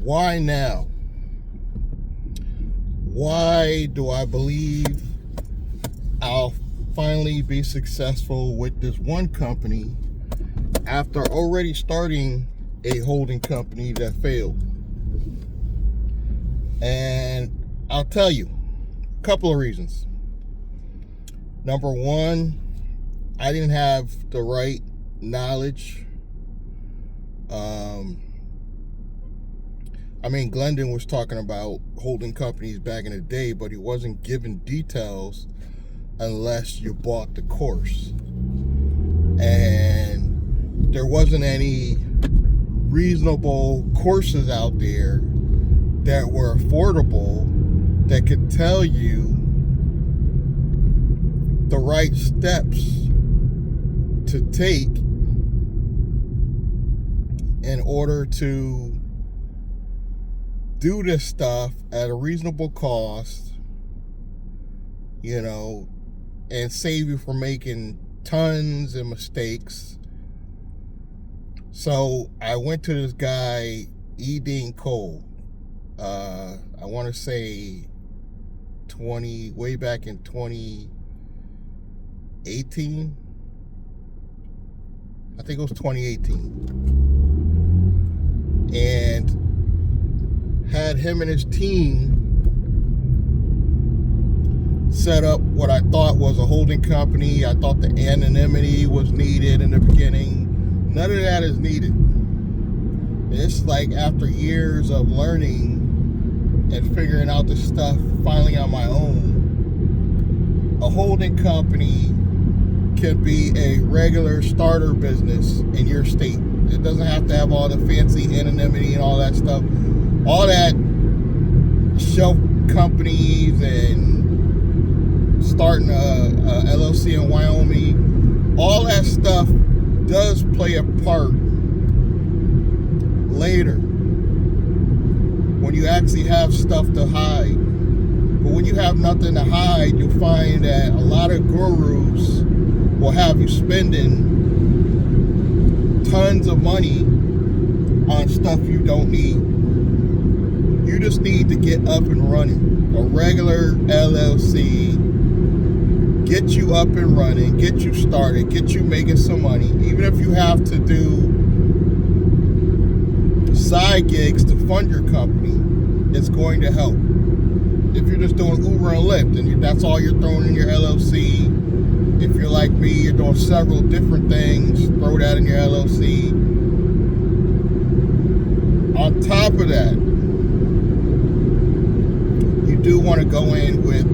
Why now? Why do I believe I'll finally be successful with this one company after already starting a holding company that failed? And I'll tell you a couple of reasons. Number one, I didn't have the right knowledge. Glendon was talking about holding companies back in the day, but he wasn't giving details unless you bought the course. And there wasn't any reasonable courses out there that were affordable that could tell you the right steps to take in order to do this stuff at a reasonable cost, and save you from making tons of mistakes. So I went to this guy, E. Dean Cole. I want to say way back in 2018. I think it was 2018. And had him and his team set up what I thought was a holding company. I thought the anonymity was needed in the beginning. None of that is needed. It's like after years of learning and figuring out this stuff finally on my own, a holding company can be a regular starter business in your state. It doesn't have to have all the fancy anonymity and all that stuff. All that shelf companies and starting a LLC in Wyoming, all that stuff does play a part later when you actually have stuff to hide. But when you have nothing to hide, you'll find that a lot of gurus will have you spending tons of money on stuff you don't need. You just need to get up and running. A regular LLC, get you up and running, get you started, get you making some money. Even if you have to do side gigs to fund your company, it's going to help. If you're just doing Uber and Lyft and that's all you're throwing in your LLC, if you're like me, you're doing several different things, throw that in your LLC. On top of that, you do want to go in with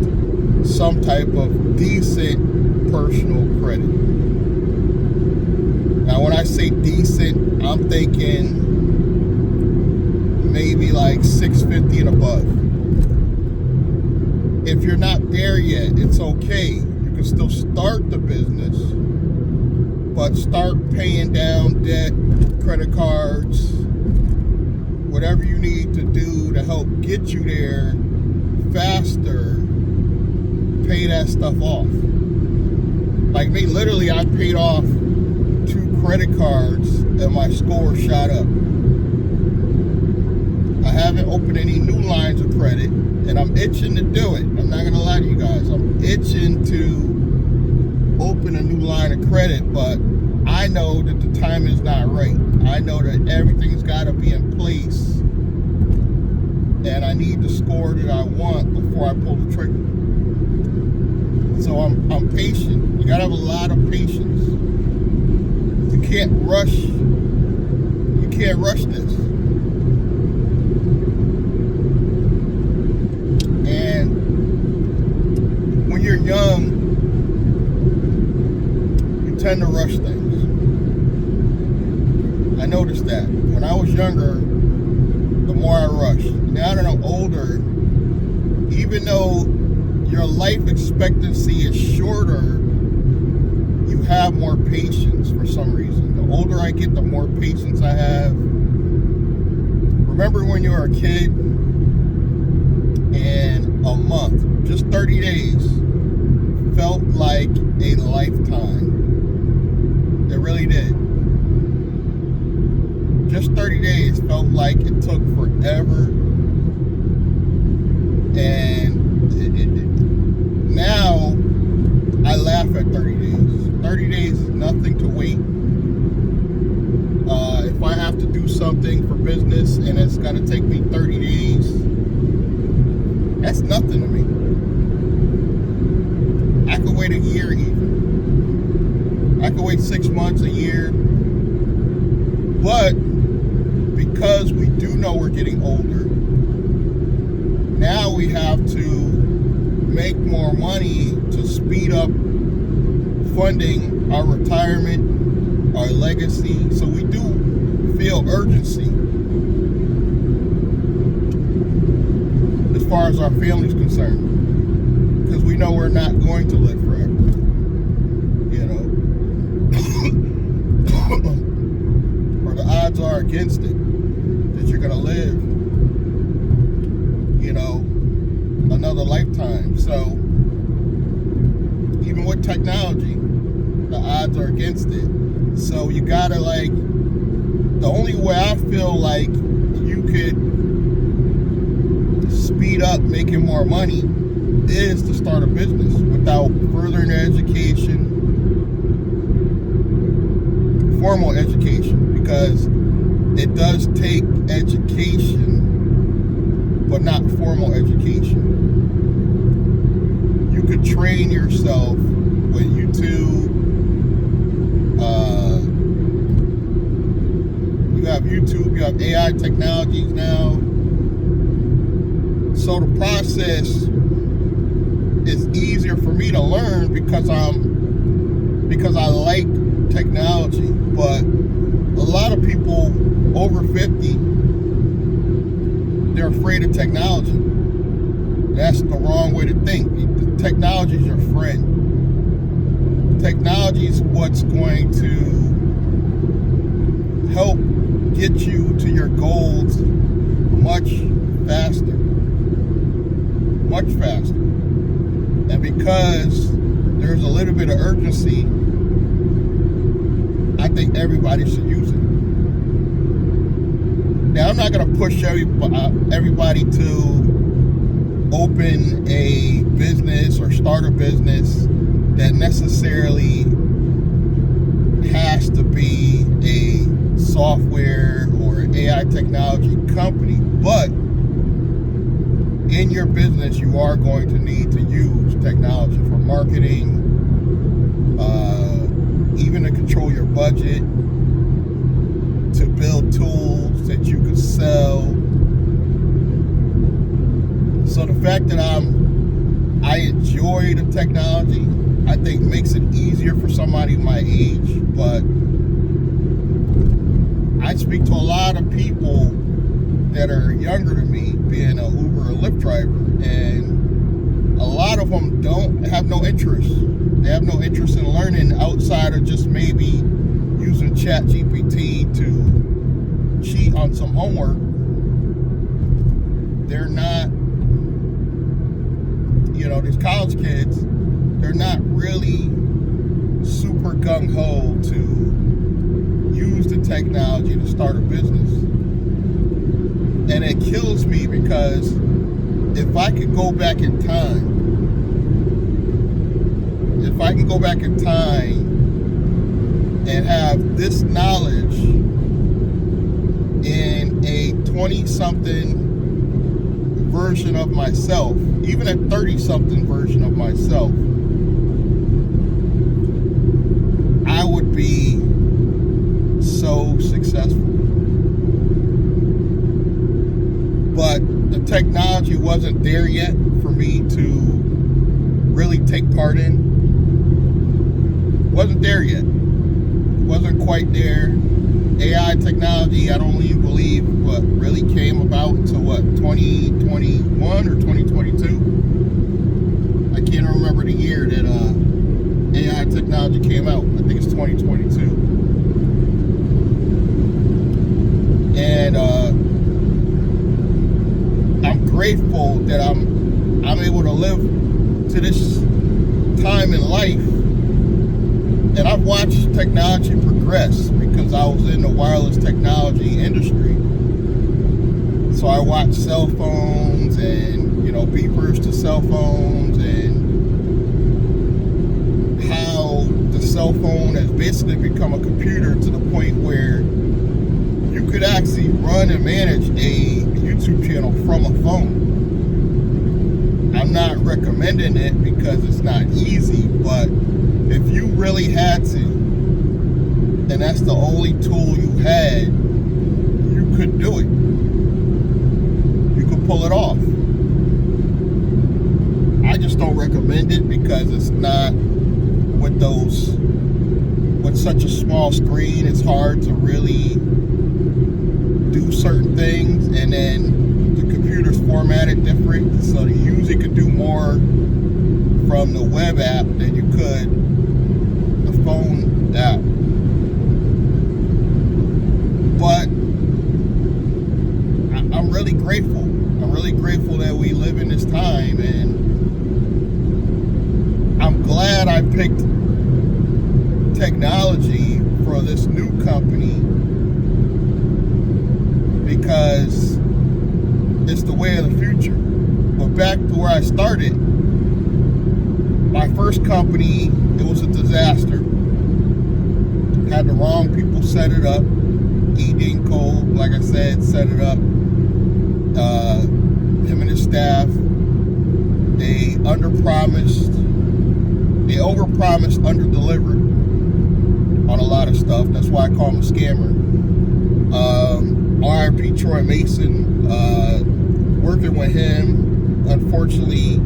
some type of decent personal credit. Now, when I say decent, I'm thinking maybe like 650 and above. If you're not there yet, it's okay. You can still start the business, but start paying down debt, credit cards, whatever you need to do to help get you there faster. Pay that stuff off. Like me, literally, I paid off 2 credit cards and my score shot up. I haven't opened any new lines of credit, and I'm itching to do it. I'm not gonna lie to you guys. I'm itching to open a new line of credit, but I know that the time is not right. I know that everything's got to be in place, and I need the score that I want before I pull the trigger. So I'm patient. You gotta have a lot of patience. You can't rush. You can't rush this. And when you're young, you tend to rush things. I noticed that. When I was younger, the more I rushed. Now that I'm older, even though your life expectancy is shorter, you have more patience for some reason. The older I get, the more patience I have. Remember when you were a kid and a month, just 30 days, felt like a lifetime. It really did. Just 30 days felt like it took forever. And now I laugh at 30 days. 30 days is nothing to wait. If I have to do something for business and it's got to take me 30 days, that's nothing to me. I could wait a year even. I could wait 6 months, a year. But because we do know we're getting older, now we have to make more money to speed up funding our retirement, our legacy. So we do feel urgency as far as our family's concerned, because we know we're not going to live forever, you know. Or the odds are against it that you're going to live, you know, another lifetime. So even with technology, the odds are against it. So you gotta, like, the only way I feel like you could speed up making more money is to start a business without furthering their education, formal education, because it does take education, but not formal education. You could train yourself with YouTube. You have YouTube, you have AI technologies now. So the process is easier for me to learn because I like technology. But a lot of people over 50, they're afraid of technology. That's the wrong way to think. Technology is your friend. Technology is what's going to help get you to your goals much faster. Much faster. And because there's a little bit of urgency, I think everybody should use it. Now, I'm not going to push everybody to open a business or start a business that necessarily has to be a software or AI technology company, but in your business you are going to need to use technology for marketing, even to control your budget, to build tools that you could sell. So the fact that I enjoy the technology, I think makes it easier for somebody my age. But I speak to a lot of people that are younger than me, being an Uber or Lyft driver, and a lot of them have no interest. They have no interest in learning outside of just maybe using ChatGPT to cheat on some homework. They're not, you know, these college kids, they're not really super gung-ho to use the technology to start a business. And it kills me because if I could go back in time, and have this knowledge in a 20-something version of myself, even a 30-something version of myself, I would be so successful. But the technology wasn't there yet for me to really take part in. Wasn't there yet. Wasn't quite there. AI technology, I don't even believe what really came about until 2021 or 2022. I can't remember the year that AI technology came out. I think it's 2022. And I'm grateful that I'm able to live to this time in life And I've watched technology progress because I was in the wireless technology industry. So I watched cell phones and, beepers to cell phones, and how the cell phone has basically become a computer to the point where you could actually run and manage a YouTube channel from a phone. I'm not recommending it because it's not easy, but if you really had to, and that's the only tool you had, you could do it. You could pull it off. I just don't recommend it because it's not with such a small screen, it's hard to really do certain things, and then the computer's formatted different, so the user could do more from the web app than you could the phone app. But I'm really grateful. I'm really grateful that we live in this time, and I'm glad I picked technology for this new company because it's the way of the future. But back to where I started, my first company, it was a disaster. Had the wrong people set it up. E. Dean Cole, like I said, set it up. Him and his staff, they overpromised, under-delivered on a lot of stuff. That's why I call him a scammer. R.I.P. Troy Mason, working with him, unfortunately,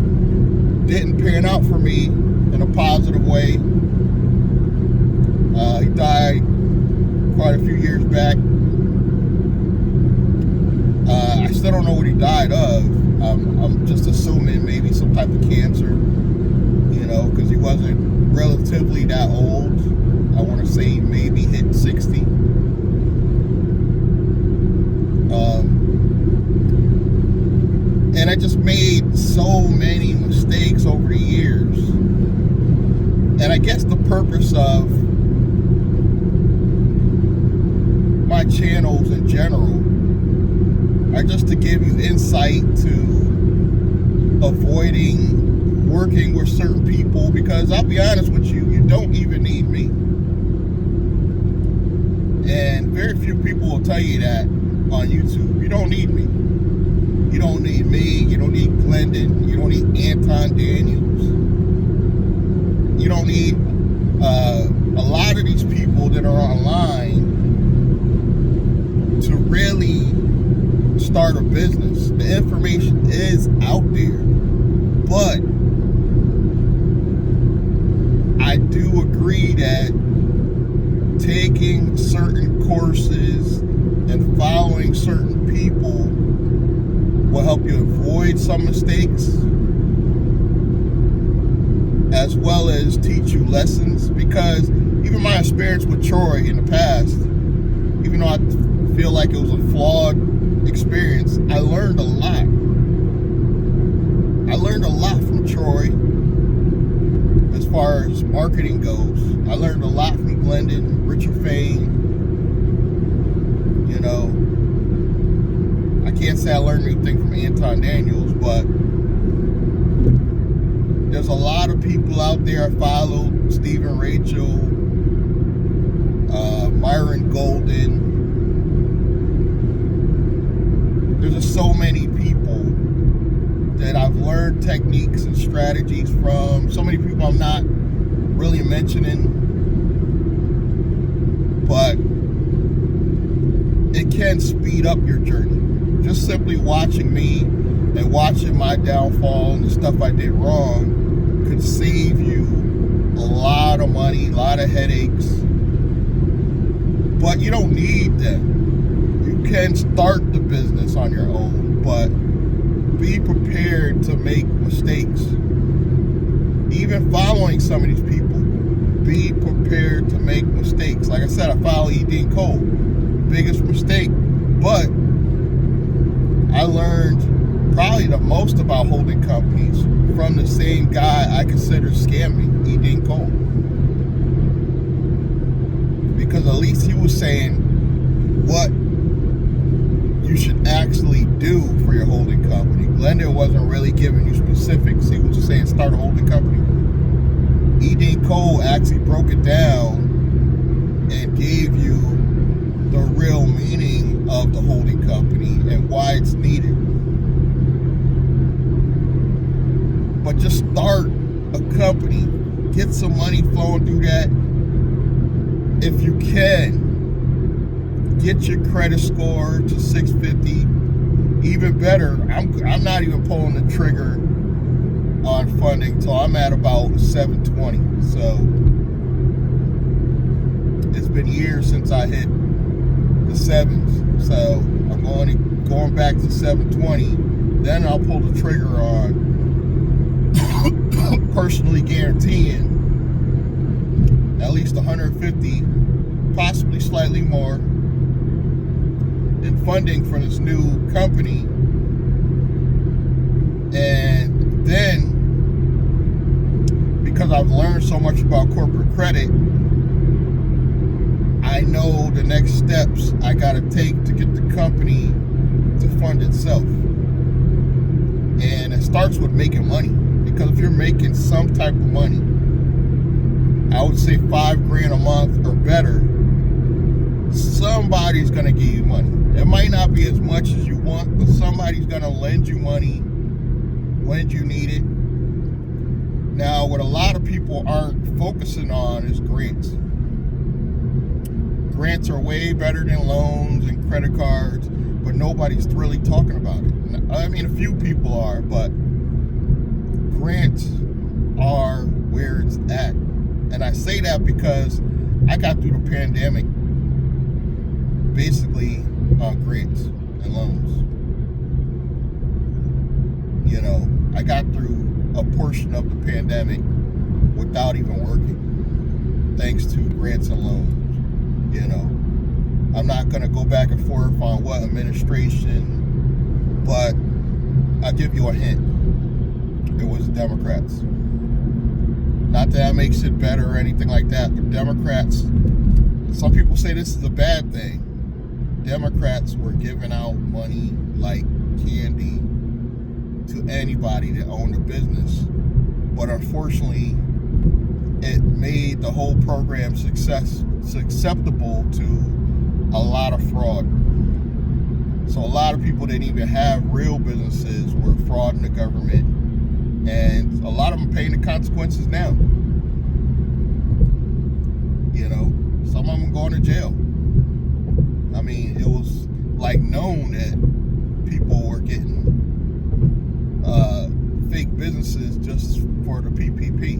didn't pan out for me in a positive way. He died quite a few years back. I still don't know what he died of. I'm just assuming maybe some type of cancer, because he wasn't relatively that old. I want to say maybe hit 60. And I just made so many mistakes over the years. And I guess the purpose of my channels in general are just to give you insight to avoiding working with certain people, because I'll be honest with you, you don't even need me. And very few people will tell you that on YouTube. You don't need me. You don't need me. You don't need Glendon. You don't need Anton Daniels. You don't need a lot of these people that are online to really start a business. The information is out there, but I do agree that taking certain courses and following certain people will help you avoid some mistakes, as well as teach you lessons. Because even my experience with Troy in the past, even though I feel like it was a flawed experience, I learned a lot. I learned a lot from Troy as far as marketing goes. I learned a lot from Glendon, Richard Fain. I can't say I learned anything from Anton Daniels, but there's a lot of people out there I followed. Stephen Rachel, Myron Golden. There's just so many people that I've learned techniques and strategies from. So many people I'm not really mentioning, but it can speed up your journey. Just simply watching me and watching my downfall and the stuff I did wrong could save you a lot of money, a lot of headaches. But you don't need them. You can start the business on your own, but be prepared to make mistakes. Even following some of these people, be prepared to make mistakes. Like I said, I follow E. Dean Cole. Biggest mistake, but I learned probably the most about holding companies from the same guy I consider scamming, E. Dean Cole. because at least he was saying what you should actually do for your holding company. Glendale wasn't really giving you specifics. He was just saying start a holding company. E. Dean Cole actually broke it down and gave you the real meaning of the holding company and why it's needed. But just start a company, get some money flowing through that. If you can, get your credit score to 650. Even better, I'm not even pulling the trigger on funding till I'm at about 720. So it's been years since I hit the sevens. So I'm going back to 720. Then I'll pull the trigger on personally guaranteeing at least 150, possibly slightly more, in funding for this new company. And then, because I've learned so much about corporate credit, I know the next steps I gotta take to get the company to fund itself. And it starts with making money. Because if you're making some type of money, I would say $5,000 a month or better, somebody's gonna give you money. It might not be as much as you want, but somebody's gonna lend you money when you need it. Now, what a lot of people aren't focusing on is grants. Grants are way better than loans and credit cards, but nobody's really talking about it. I mean, a few people are, but grants are where it's at. And I say that because I got through the pandemic basically on grants and loans. You know, I got through a portion of the pandemic without even working, thanks to grants and loans. You know, I'm not going to go back and forth on what administration, but I'll give you a hint. It was Democrats. Not that that makes it better or anything like that, but Democrats, some people say this is a bad thing. Democrats were giving out money like candy to anybody that owned a business. But unfortunately, it made the whole program susceptible to a lot of fraud. So a lot of people that didn't even have real businesses were frauding the government. And a lot of them paying the consequences now. You know, some of them going to jail. I mean, it was like known that people were getting fake businesses just for the PPP.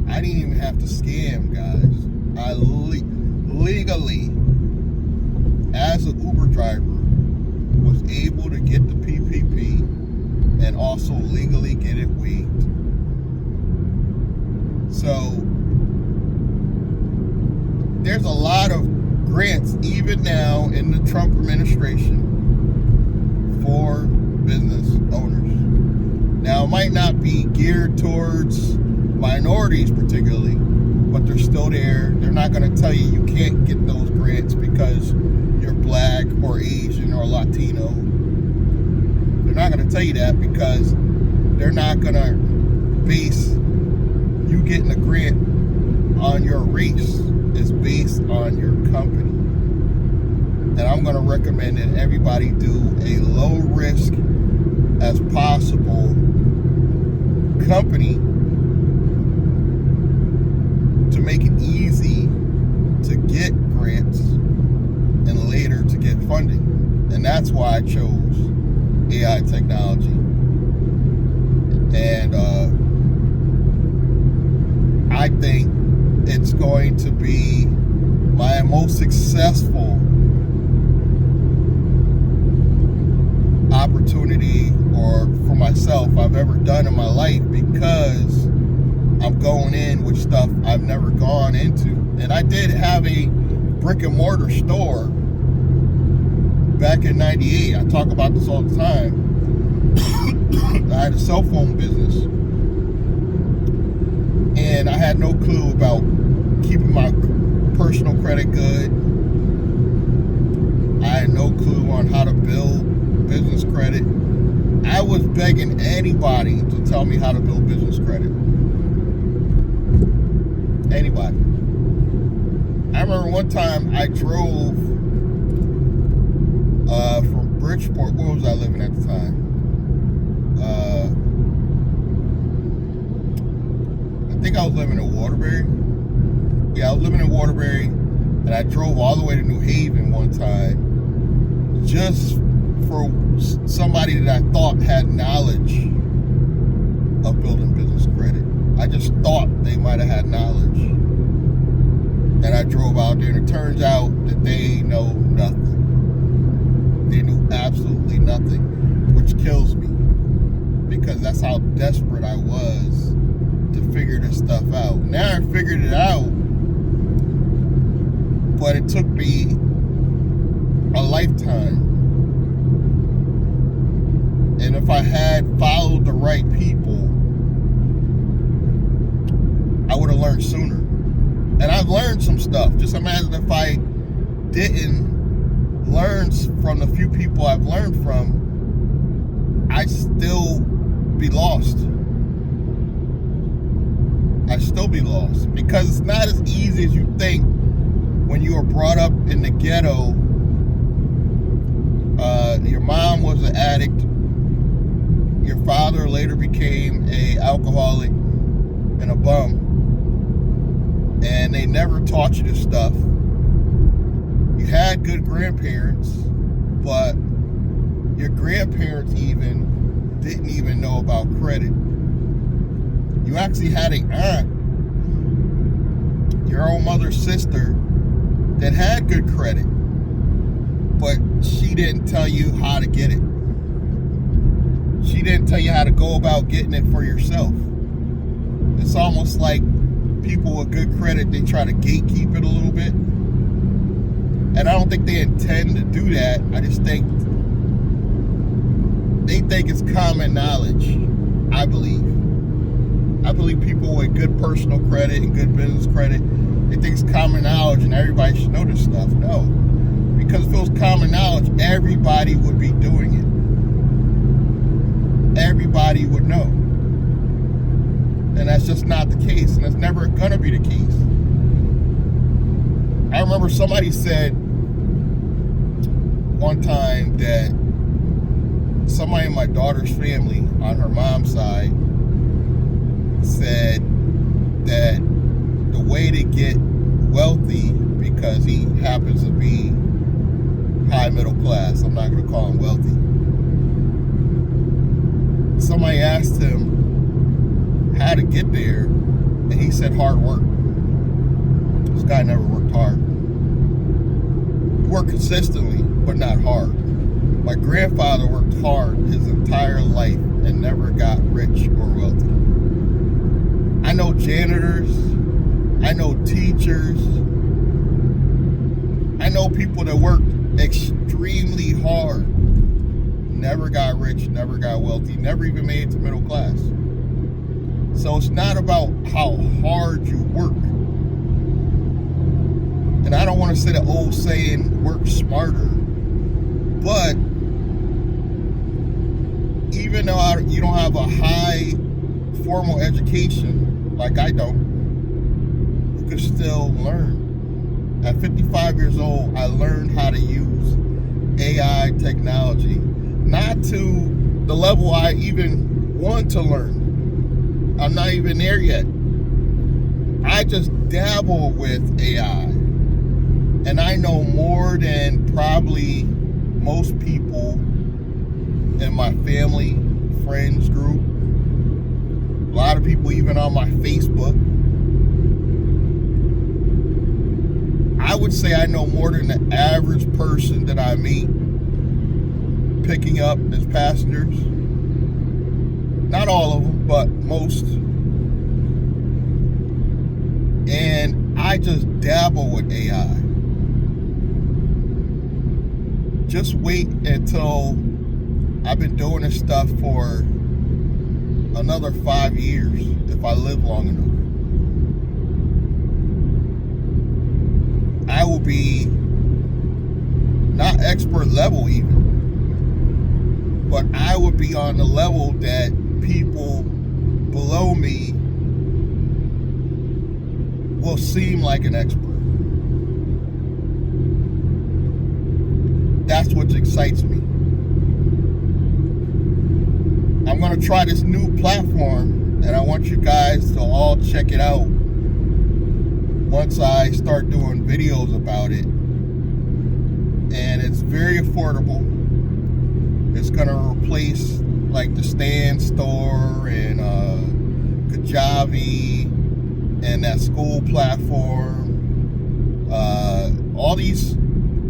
I didn't even have to scam, guys. I legally, as an Uber driver, was able to get the PPP and also legally get it waived. So there's a lot of grants even now in the Trump administration for business owners. Now, it might not be geared towards minorities particularly, but they're still there. They're not going to tell you can't get those grants because you're black or Asian or Latino. They're not going to tell you that because they're not going to base you getting a grant on your race. It's based on your company. And I'm going to recommend that everybody do a low risk as possible company to make it easy to get grants and later to get funding. And that's why I chose AI technology. And I think it's going to be my most successful opportunity or for myself I've ever done in my life, because I'm going in with stuff I've never gone into. And I did have a brick and mortar store back in '98. I talk about this all the time. I had a cell phone business, and I had no clue about keeping my personal credit good. I had no clue on how to build business credit. I was begging anybody to tell me how to build business credit. Anybody. I remember one time I drove from Bridgeport. Where was I living at the time? I think I was living in Waterbury. Yeah, I was living in Waterbury, and I drove all the way to New Haven one time just for somebody that I thought had knowledge of building business credit. I just thought they might have had knowledge. And I drove out there, and it turns out that they know nothing. They knew absolutely nothing, which kills me, because that's how desperate I was to figure this stuff out. Now I figured it out, but it took me a lifetime. And if I had followed the right people, I would have learned sooner. And I've learned some stuff. Just imagine if I didn't learn from the few people I've learned from, I'd still be lost. I'd still be lost. Because it's not as easy as you think when you were brought up in the ghetto. Your mom was an addict. Your father later became an alcoholic and a bum. And they never taught you this stuff. You had good grandparents, but your grandparents didn't even know about credit. You actually had an aunt, your own mother's sister, that had good credit, but she didn't tell you how to get it. She didn't tell you how to go about getting it for yourself. It's almost like people with good credit, they try to gatekeep it a little bit. And I don't think they intend to do that. I just think they think it's common knowledge, I believe. I believe people with good personal credit and good business credit, they think it's common knowledge and everybody should know this stuff. No. Because if it was common knowledge, everybody would be doing it. Everybody would know. And that's just not the case. And it's never going to be the case. I remember somebody said one time that somebody in my daughter's family on her mom's side said that the way to get wealthy, because he happens to be high middle class, I'm not going to call him wealthy. Somebody asked him how to get there, and he said hard work. This guy never worked hard. He worked consistently, but not hard. My grandfather worked hard his entire life and never got rich or wealthy. I know janitors, I know teachers, I know people that worked extremely hard, never got rich, never got wealthy, never even made it to middle class. So it's not about how hard you work. And I don't want to say the old saying, work smarter. But even though you don't have a high formal education, like I don't, you can still learn. At 55 years old, I learned how to use AI technology. Not to the level I even want to learn. I'm not even there yet. I just dabble with AI. And I know more than probably most people in my family, friends group. A lot of people even on my Facebook. I would say I know more than the average person that I meet picking up as passengers. Not all of them, but most. And I just dabble with AI. Just wait until I've been doing this stuff for another 5 years, if I live long enough. I will be not expert level even, but I would be on the level that people below me will seem like an expert. That's what excites me. I'm going to try this new platform, and I want you guys to all check it out once I start doing videos about it. And it's very affordable. It's going to replace like the Stan Store and Kajabi and that school platform. All these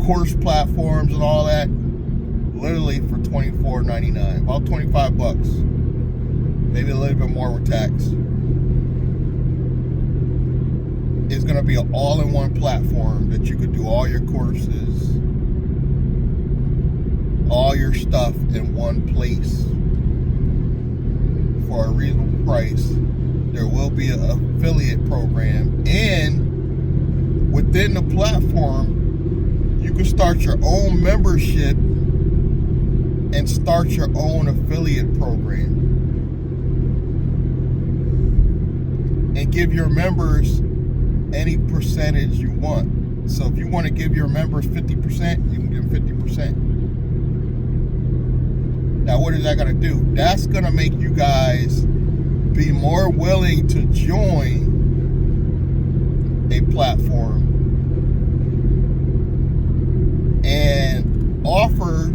course platforms and all that, literally for $24.99, about $25, maybe a little bit more with tax. It's going to be an all-in-one platform that you could do all your courses, all your stuff in one place for a reasonable price. There will be an affiliate program, and within the platform, you can start your own membership and start your own affiliate program and give your members any percentage you want. So if you want to give your members 50%, you can give them 50%. Now, what is that going to do? That's going to make you guys be more willing to join a platform and offer,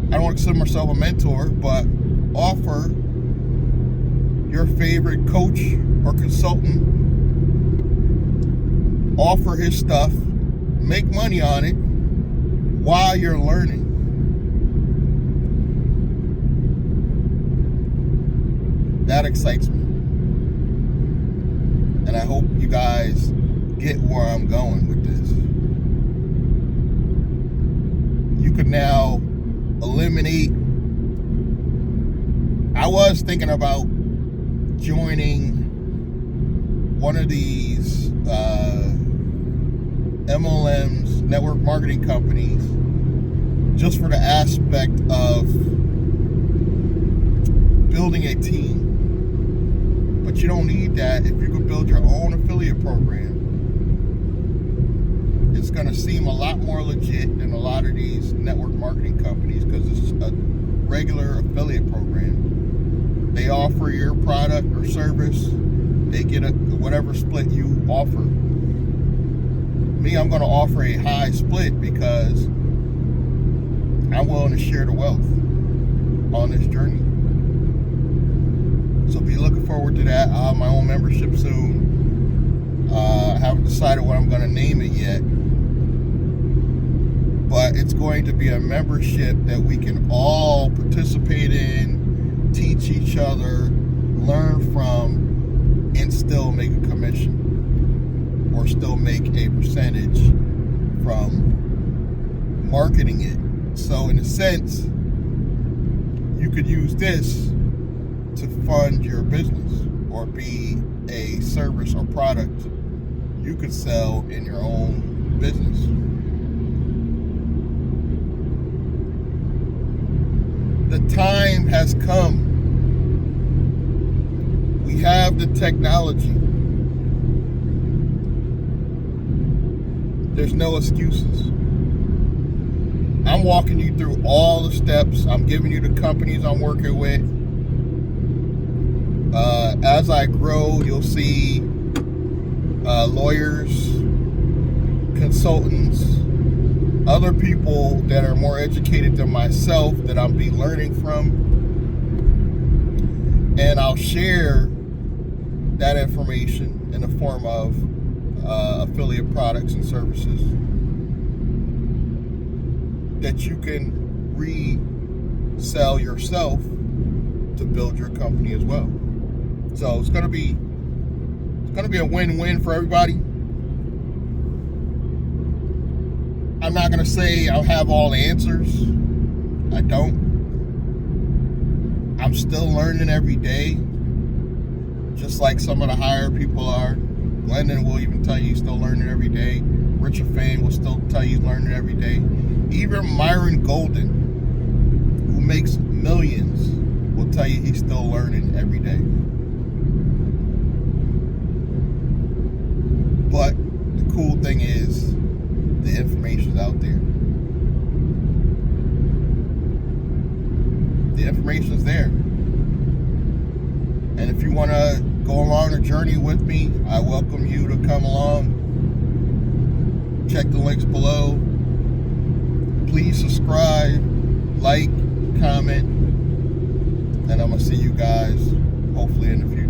I don't want to consider myself a mentor, but offer your favorite coach or consultant, offer his stuff, make money on it while you're learning. That excites me. And I hope you guys get where I'm going with this. You could now eliminate. I was thinking about joining one of these MLMs, network marketing companies, just for the aspect of building a team. But you don't need that if you could build your own affiliate program. It's going to seem a lot more legit than a lot of these network marketing companies because it's a regular affiliate program. They offer your product or service. They get whatever split you offer. Me, I'm going to offer a high split because I'm willing to share the wealth on this journey. So be looking forward to that. I'll have my own membership soon. I haven't decided what I'm going to name it yet. But it's going to be a membership that we can all participate in, teach each other, learn from, and still make a commission. Or still make a percentage from marketing it. So in a sense, you could use this to fund your business or be a service or product you could sell in your own business. The time has come. We have the technology. There's no excuses. I'm walking you through all the steps. I'm giving you the companies I'm working with. As I grow, you'll see lawyers, consultants, other people that are more educated than myself that I'll be learning from. And I'll share that information in the form of affiliate products and services that you can resell yourself to build your company as well. So it's gonna be a win-win for everybody. I'm not gonna say I'll have all the answers. I don't. I'm still learning every day, just like some of the higher people are. Glendon will even tell you he's still learning every day. Richard Fain will still tell you he's learning every day. Even Myron Golden, who makes millions, will tell you he's still learning every day. But the cool thing is, the information's out there. The information's there. And if you want to go along a journey with me, I welcome you to come along. Check the links below. Please subscribe, like, comment, and I'm going to see you guys hopefully in the future.